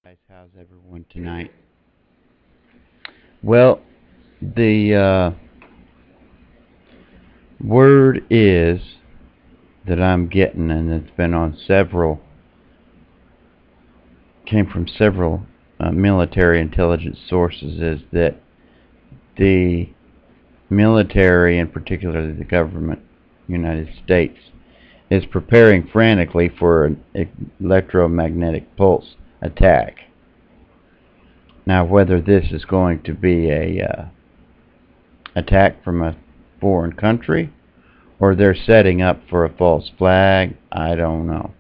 Guys, how's everyone tonight? Well, the word is that I'm getting, and it's been on came from several military intelligence sources, is that the military, and particularly the government, United States, is preparing frantically for an electromagnetic pulse attack. Now, whether this is going to be a attack from a foreign country or they're setting up for a false flag, I don't know.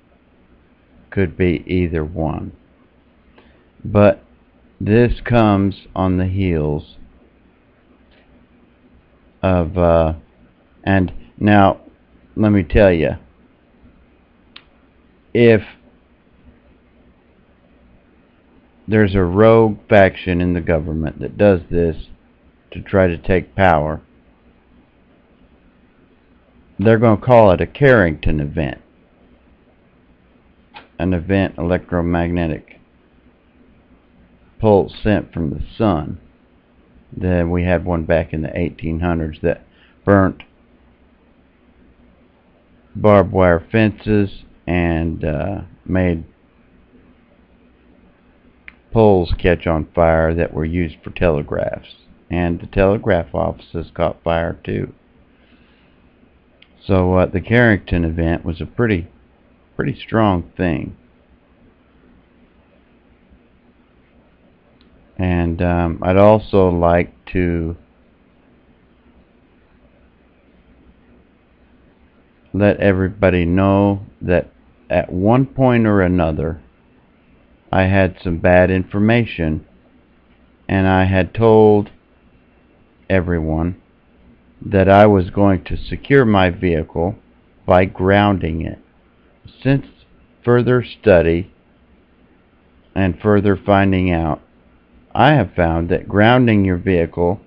Could be either one. But this comes on the heels of, and now let me tell you, if there's a rogue faction in the government that does this to try to take power, they're going to call it a Carrington event. An event electromagnetic pulse sent from the sun. Then we had one back in the 1800s that burnt barbed wire fences and made poles catch on fire that were used for telegraphs. And the telegraph offices caught fire too. So the Carrington event was a pretty strong thing. And I'd also like to let everybody know that at one point or another I had some bad information, and I had told everyone that I was going to secure my vehicle by grounding it. Since further study and further finding out, I have found that grounding your vehicle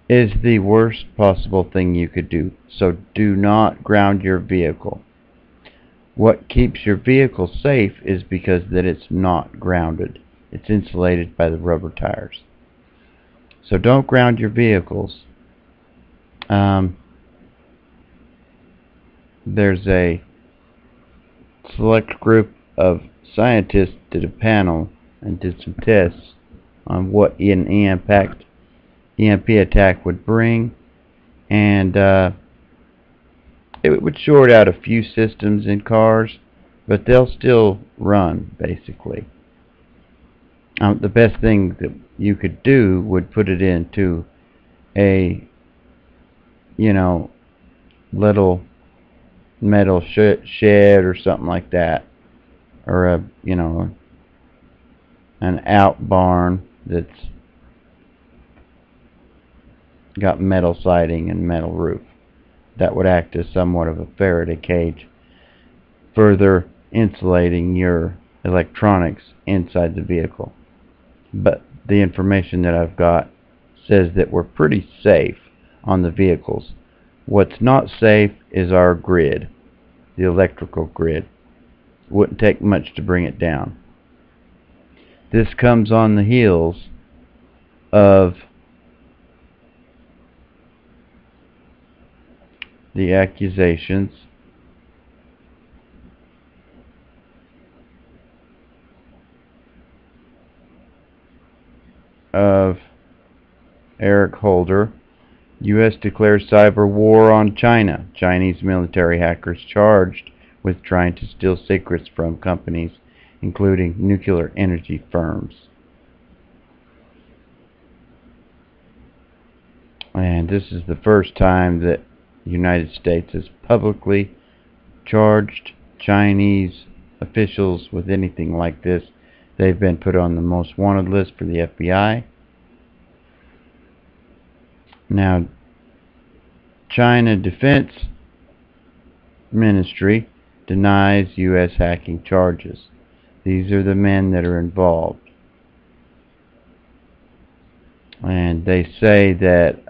is the worst possible thing you could do. So do not ground your vehicle. What keeps your vehicle safe is because that it's not grounded. It's insulated by the rubber tires. So don't ground your vehicles. There's a select group of scientists did a panel and did some tests on what an EMP attack would bring, and it would short out a few systems in cars, but they'll still run, basically. The best thing that you could do would put it into a little metal shed or something like that, or an out barn that's got metal siding and metal roof. That would act as somewhat of a Faraday cage, further insulating your electronics inside the vehicle. But the information that I've got says that we're pretty safe on the vehicles. What's not safe is our grid, the electrical grid. It wouldn't take much to bring it down. This comes on the heels of the accusations of Eric Holder. U.S. declares cyber war on China. Chinese military hackers charged with trying to steal secrets from companies, including nuclear energy firms. And this is the first time that the United States has publicly charged Chinese officials with anything like this. They've been put on the most wanted list for the FBI. Now, China Defense Ministry denies U.S. hacking charges. These are the men that are involved. And they say that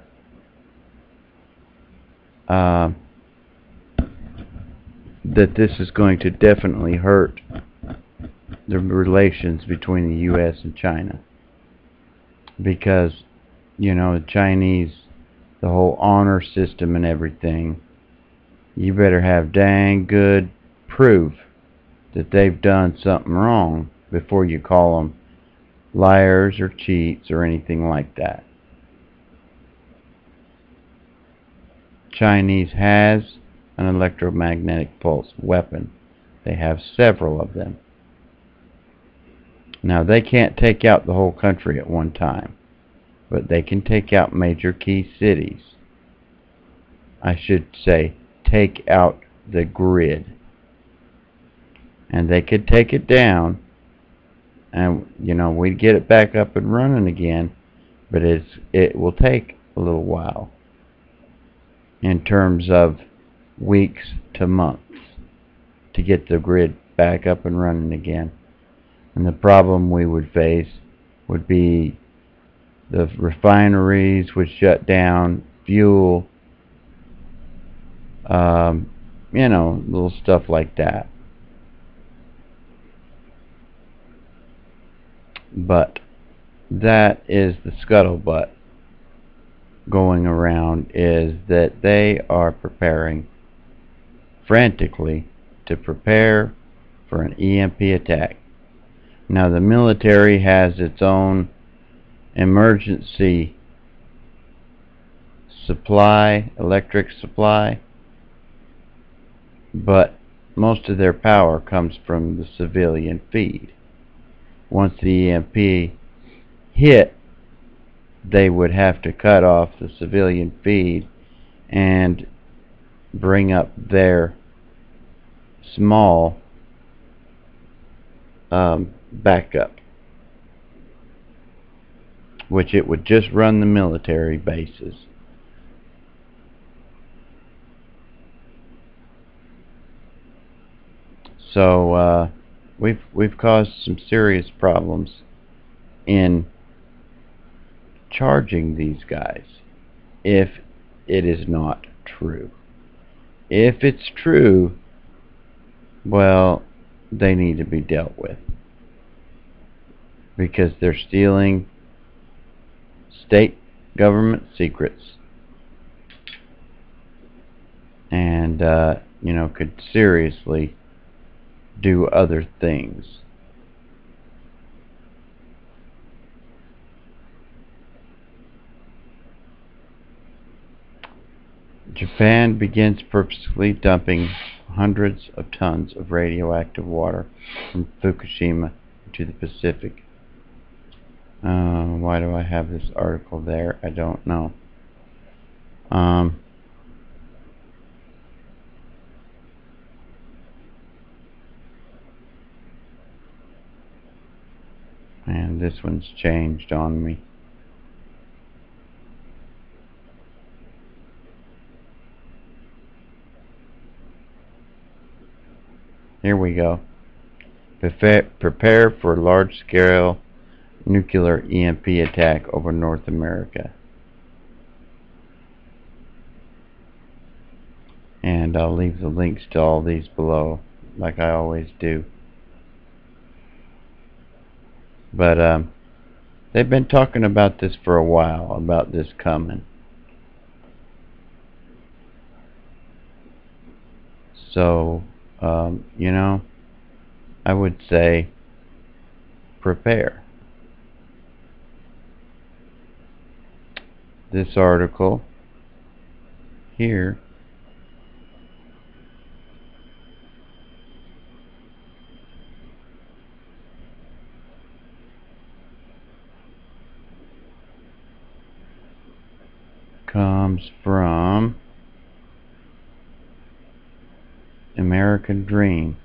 that this is going to definitely hurt the relations between the U.S. and China. Because, you know, the Chinese, the whole honor system and everything, you better have dang good proof that they've done something wrong before you call them liars or cheats or anything like that. Chinese has an electromagnetic pulse weapon. They have several of them. Now, they can't take out the whole country at one time, but they can take out major key cities. I should say, take out the grid. And they could take it down, and, you know, we'd get it back up and running again, but it will take a little while in terms of weeks to months to get the grid back up and running again. And the problem we would face would be the refineries would shut down, fuel, you know, little stuff like that. But that is the scuttlebutt going around, is that they are preparing frantically to prepare for an EMP attack. Now, the military has its own emergency supply, electric supply, but most of their power comes from the civilian feed. Once the EMP hit, they would have to cut off the civilian feed and bring up their small backup, which it would just run the military bases. So we've caused some serious problems in charging these guys if it is not true. If it's true, well, they need to be dealt with, because they're stealing state government secrets and you know, could seriously do other things. Japan begins purposefully dumping hundreds of tons of radioactive water from Fukushima into the Pacific. Why do I have this article there? I don't know. And this one's changed on me. Here we go. Prepare for large-scale nuclear EMP attack over North America. And I'll leave the links to all these below, like I always do. But they've been talking about this for a while, about this coming. So, you know, I would say prepare. This article here comes from American Dream.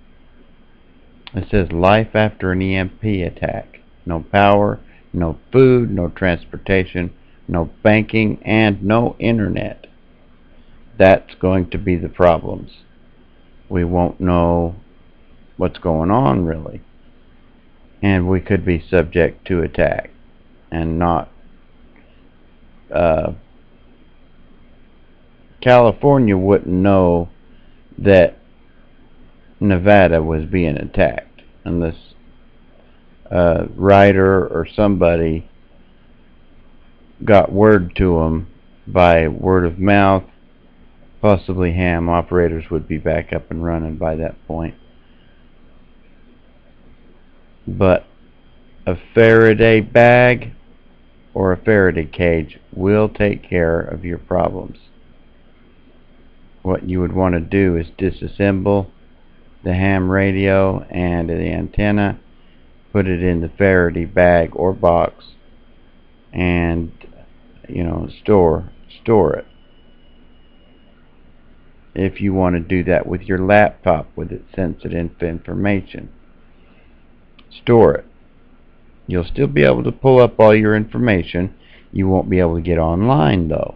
It says, life after an EMP attack. No power, no food, no transportation, no banking, and no internet. That's going to be the problems. We won't know what's going on, really. And we could be subject to attack and not... California wouldn't know that Nevada was being attacked unless writer or somebody got word to them by word of mouth, possibly ham operators would be back up and running by that point. But a Faraday bag or a Faraday cage will take care of your problems. What you would want to do is disassemble the ham radio and the antenna, put it in the Faraday bag or box, and store it. If you want to do that with your laptop with its sensitive information, store it. You'll still be able to pull up all your information. You won't be able to get online though,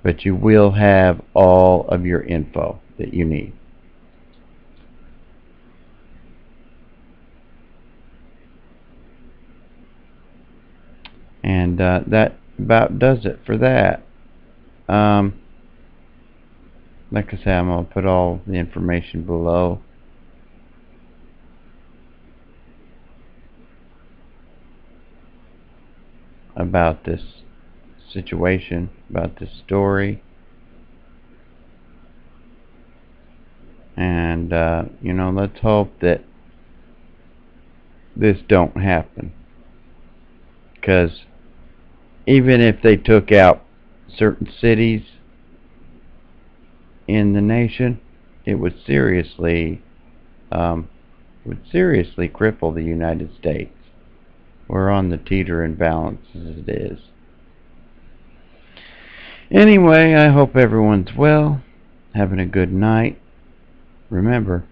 but you will have all of your info that you need. And that about does it for that. Like I said, I'm going to put all the information below. About this situation, about this story. And, let's hope that this don't happen. Because even if they took out certain cities in the nation, it would seriously cripple the United States. We're on the teeter and balance as it is. Anyway, I hope everyone's well, having a good night. Remember,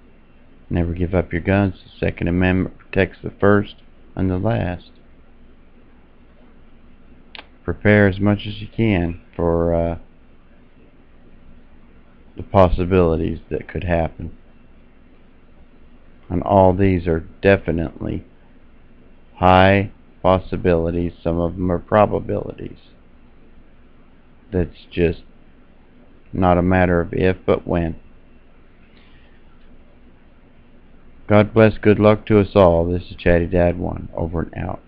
never give up your guns. The Second Amendment protects the first and the last. Prepare as much as you can for the possibilities that could happen. And all these are definitely high possibilities. Some of them are probabilities. That's just not a matter of if, but when. God bless, good luck to us all. This is Chatty Dad 1, over and out.